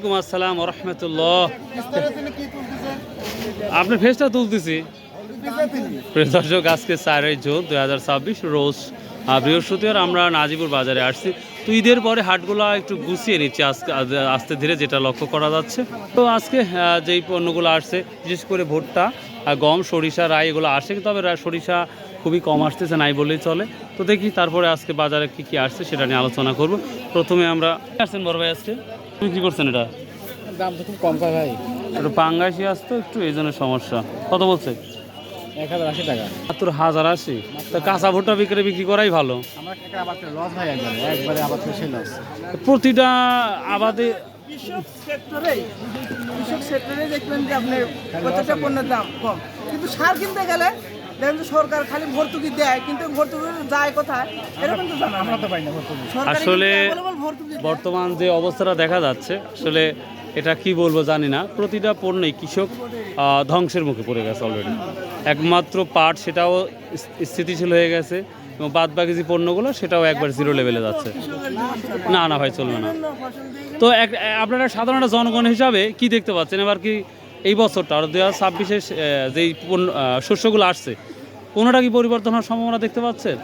ওয়ালাইকুম আসসালাম ওয়া রাহমাতুল্লাহ। আপনার ফেসটা তুলতেছি। প্রিয় দর্শক, আজকে 4 জুন 2026 রোজ বৃহস্পতিবার আমরা নাজিপুর বাজারে আসছি। তো ঈদের পরে হাটগুলো একটু গুছিয়ে নিচ্ছে আজকে আস্তে ধীরে, যেটা লক্ষ্য করা যাচ্ছে। তো আজকে যেই পণ্যগুলো আসছে, বিশেষ করে ভুট্টা, গম, সরিষা, রাই এগুলো আসছে, তবে সরিষা খুবই কম আসতেছে, নাই বললেই চলে। তো দেখি তারপরে আজকে বাজারে কি কি আসছে সেটা নিয়ে আলোচনা করব। প্রথমে আমরা আসছেন বড় ভাই, আজকে তুমি কি করছেন? এটা দাম তো খুব কম পায় ভাই, একটু পাঙ্গাসি আসতো, একটু এই জন্য সমস্যা। কত বলছে? 1080 টাকা। মাত্র 1080। তা কাঁচা ভুট্টা বিক্রি করাই ভালো। আমরা আবার লস ভাই, একবারে আবার সেই লস। প্রতিটা আবাদে কৃষক সেক্টরে দেখবেন যে আপনার প্রত্যেকটা পণ্যের দাম কম, কিন্তু সার কিনতে গেলে দেখেন যে সরকার খালি ভর্তুকি দেয়, কিন্তু ভর্তুকি যায় কোথায় এটা কিন্তু জানা আমরা তো পাই না ভর্তুকি। আসলে বর্তমান যে অবস্থাটা দেখা যাচ্ছে, আসলে এটা কি বলবো জানি না। প্রতিটা পণ্যেই কৃষক ধ্বংসের মুখে পড়ে গেছে অলরেডি। একমাত্র পাট, সেটাও স্থিতিশীল হয়ে গেছে, এবং বাদ বাকি যে পণ্যগুলো সেটাও একবার জিরো লেভেলে যাচ্ছে। না না ভাই, চলবে না। তো আপনারা সাধারণ জনগণ হিসাবে কি দেখতে পাচ্ছেন এবার কি এই বছরটা আর 2026-এ যেই শস্যগুলো আসছে, কোনোটা কি পরিবর্তন হওয়ার সম্ভাবনা দেখতে পাচ্ছেন?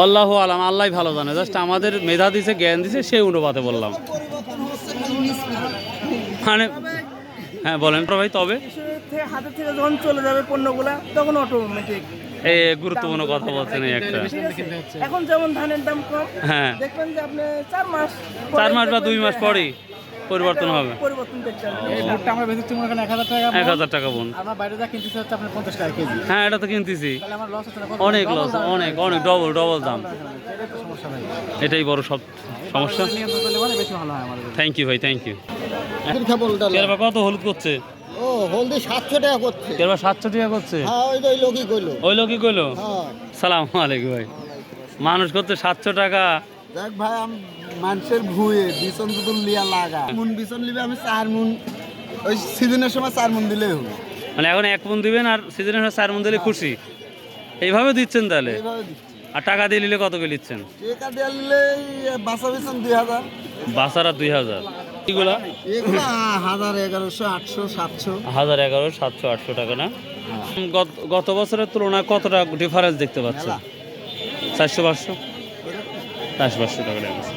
আল্লাহ আলাম, আল্লাহ ভালো জানে। জাস্ট আমাদের মেধা দিছে, জ্ঞান দিছে, সেই অনুপাতে বললাম। মানে হ্যাঁ বলেন ভাই। তবে হাতের থেকে যখন চলে যাবে পণ্যগুলা, তখন অটোমেটিক এই গুরুত্বপূর্ণ কথা বলছেন এই একটা। এখন যেমন ধানের দাম কম, হ্যাঁ, দেখবেন যে আপনি 4 মাস বা 2 মাস পরেই পরিবর্তন হবে। পরিবর্তন দেখতে পাবেন। এই ভুট্টা আমরা বেচছি মনে করেন 1000 টাকা, 1000 টাকা বোন। আমরা বাইরে যা কিনতেছি হচ্ছে আপনার 50 টাকা কেজি। হ্যাঁ, এটা তো কিনতেছি, তাহলে আমার লস হচ্ছে না? অনেক লস, অনেক ডবল দাম। এটাই তো সমস্যা ভাই, এটাই বড় সব সমস্যা। নিয়ন্ত্রণ করলে মানে বেশি ভালো হয় আমাদের। থ্যাংক ইউ ভাই, থ্যাংক ইউ। কেরবা কত হলুদ করছে? ও হলদি 700 টাকা করছে। কেরবা 700 টাকা করছে। হ্যাঁ, ওই লোকই কইলো। ওই লোকই কইলো। হ্যাঁ, সালাম আলাইকুম ভাই। মানুষ করতে 700 টাকা। দেখ ভাই, আমি মানুষের ভুঁয়ে বিছন দুদুল লিয়া লাগা মুন বিছন লিবে, আমি 4 মুন ওই সিজনের সময় 4 মুন দিলেই হবে। মানে এখন 1 মণ দিবেন আর সিজনের 4 মণ দিলে খুশি, এইভাবে দিচ্ছেন তাহলে? এইভাবে দিচ্ছি। আর টাকা দিয়ে নিলে কত করে দিচ্ছেন? টাকা দিয়ে নিলে বাসা বিছন 2000, বাসারা 2000। এগুলা এগুলা 1000, 1100, 800, 700। 1000, 1100, 700, 800 টাকা না? গত বছরের তুলনায় কতটা ডিফারেন্স দেখতে পাচ্ছেন? 400, 500, 500 টাকা ডিফারেন্স।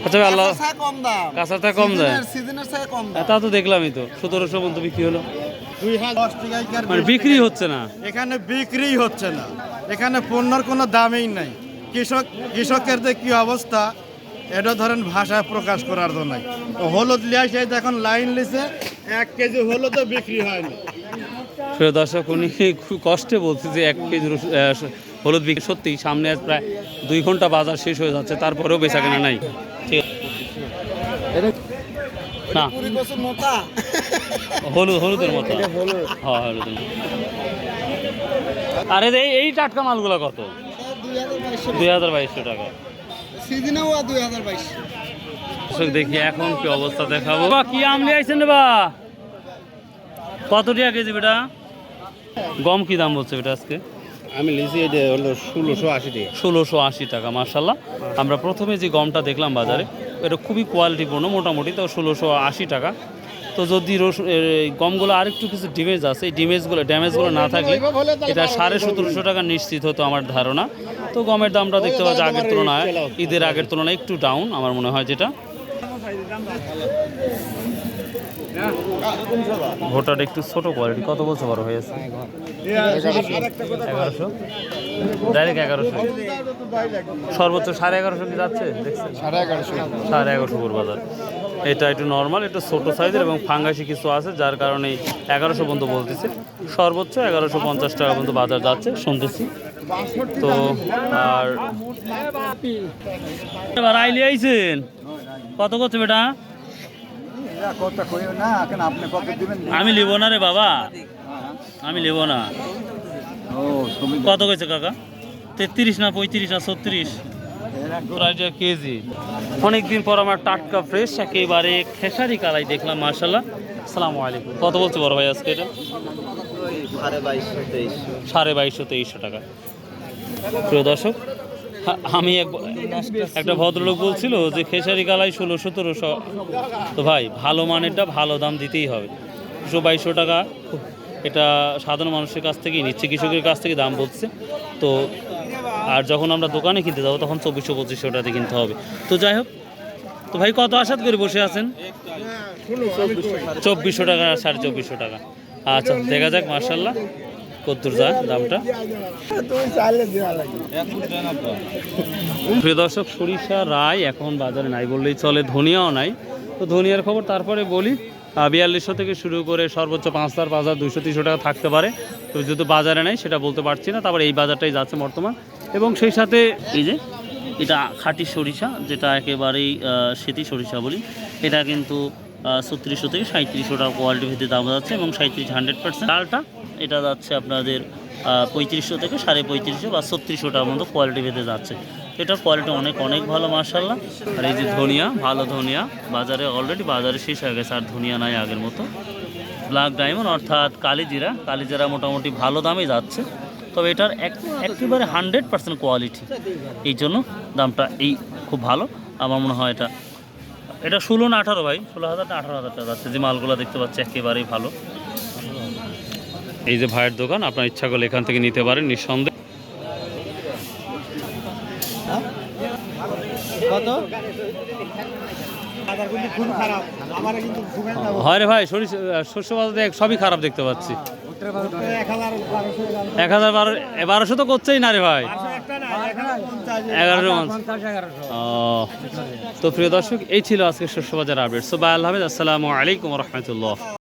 আচ্ছা ভাই, আল্লাহ কাঁচা কম দাম, কাঁচাটা কম দেয়। সিজনের চেয়ে কম দাম। তা তো দেখলামই তো, 1700 পর্যন্ত বিক্রি হলো। 2010 টাকা মানে বিক্রি হচ্ছে না। এখানে বিক্রি হচ্ছে না, এখানে পণ্যের কোনো দামই নাই। কৃষকের যে কি অবস্থা, এটা ধরেন ভাষায় প্রকাশ করার জন্য নাই। হলুদ লিয়াই সেই এখন লাইন লিছে, 1 কেজি হলুদও বিক্রি হয়নি। প্রিয় দর্শক, উনি খুব কষ্টে বলছে যে 1 কেজি হলুদ বিক্রি। সত্যি সামনে আজ প্রায় 2 ঘন্টা বাজার শেষ হয়ে যাচ্ছে, তারপরেও বেচা কেনা নাই। ঠিক না, পুরি কচুর মোটা হলুদের মতো। হ্যাঁ, হলুদের মতো। আরে এই টাটকা মালগুলো কত? 2200 টাকা। সিজনেও 2022। দেখি এখন কি অবস্থা দেখাবো। বা কি আম নিয়ে আইছেন রে বা? কত টাকা কেজি বেটা? গম কি দাম বলছে বেটা আজকে? আমি লিজি এটা হলো 1680 টাকা। 1680 টাকা, মার্শাল্লাহ। আমরা প্রথমে যে গমটা দেখলাম বাজারে, এটা খুবই কোয়ালিটিপূর্ণ, মোটামুটি তো 1680 টাকা। তো যদি গমগুলো আরেকটু কিছু এই ড্যামেজগুলো না থাকলে এটা 1750 টাকা নিশ্চিত হতো আমার ধারণা। তো গমের দামটা দেখতে পাচ্ছি আগের তুলনায়, ঈদের আগের তুলনায় একটু ডাউন আমার মনে হয়। যেটা ভোটার একটু ছোট কোয়ালিটি। কত বলছে বড় হয়েছে? 1100, ডাইরেক্ট 1100। সর্বোচ্চ 1150 কি যাচ্ছে দেখছেন? 1150 পুরো বাজার। এটা একটু নর্মাল, একটু ছোটো সাইজের এবং ফাঙ্গাসি কিছু আছে, যার কারণে 1100 পর্যন্ত বলতেছে। সর্বোচ্চ 1150 টাকা পর্যন্ত বাজার যাচ্ছে শুনতেছি। তো আর এবার আইলি আইছেন কত করছে বেটা? আমি লিব না রে বাবা, আমি লিব না। কত কইছে কাকা? 33 না 35 না 36 কেজি। অনেকদিন পর আমার টাটকা ফ্রেশ একেবারে খেসারি কালাই দেখলাম, মার্শাল্লাহ। আসসালামু আলাইকুম। কত বলছে বড় ভাই আজকে এটা? 2200, 2300। 2250, 2300 টাকা। প্রিয় দর্শক, আমি একটা ভদ্রলোক বলছিল যে খেসারি কালাই 1600-1700। তো ভাই ভালো মানেরটা ভালো দাম দিতেই হবে। 200-2200 টাকা এটা সাধারণ মানুষের কাছ থেকেই নিচ্ছে, কৃষকের কাছ থেকে দাম বলছে। তো আর যখন আমরা দোকানে কিনতে যাবো তখন 2400-2500 টাকাতে কিনতে হবে। তো যাই হোক, তো ভাই কত আশাত করে বসে আছেন? 2400 টাকা, 2450 টাকা। আচ্ছা দেখা যাক মার্শাল্লাহ কতদূর যায় দামটা। প্রিয় দর্শক, সরিষা রায় এখন বাজারে নাই বললেই চলে, ধনিয়াও নাই। তো ধনিয়ার খবর তারপরে বলি। 4200 থেকে শুরু করে সর্বোচ্চ 5000, 200-300 টাকা থাকতে পারে। তো যেহেতু বাজারে নাই সেটা বলতে পারছি না। তারপরে এই বাজারটাই যাচ্ছে বর্তমান। এবং সেই সাথে এই যে এটা খাঁটি সরিষা, যেটা একেবারেই সেতি সরিষা বলি, এটা কিন্তু 3600 থেকে 3700 টাকা কোয়ালিটি ভেদে দাম যাচ্ছে। এবং 37 100%। ডালটা এটা যাচ্ছে আপনাদের 3500 থেকে 3550 বা 3600 টাকার মতো কোয়ালিটি ভেদে যাচ্ছে। এটার কোয়ালিটি অনেক অনেক ভালো মাশাআল্লাহ। আর এই যে ধনিয়া, ভালো ধনিয়া বাজারে অলরেডি বাজারে শেষ হয়ে গেছে, আর ধনিয়া নাই আগের মতো। ব্ল্যাক ডায়মন্ড অর্থাৎ কালিজিরা মোটামুটি ভালো দামে যাচ্ছে। তবে এটার একেবারে 100% কোয়ালিটি, এই জন্য দামটা এই খুব ভালো। আমার মনে হয় এটা 16 না 18 ভাই, 16,000 না 18,000 টাকা যাচ্ছে। যে মালগুলো দেখতে পাচ্ছি একেবারেই ভালো। এই যে ভাইয়ের দোকান, আপনার ইচ্ছা করলে এখান থেকে নিতে পারেন নিঃসন্দেহে। হয় রে ভাই, শস্য বাজার সবই খারাপ দেখতে পাচ্ছি। 1000-1200 তো করছেই না রে ভাই, 1150। তো প্রিয় দর্শক, এই ছিল আজকে শস্য বাজার আপডেট। সো বাই, আল্লাহ হাফেজ, আসসালামু আলাইকুম রহমতুল্লাহ।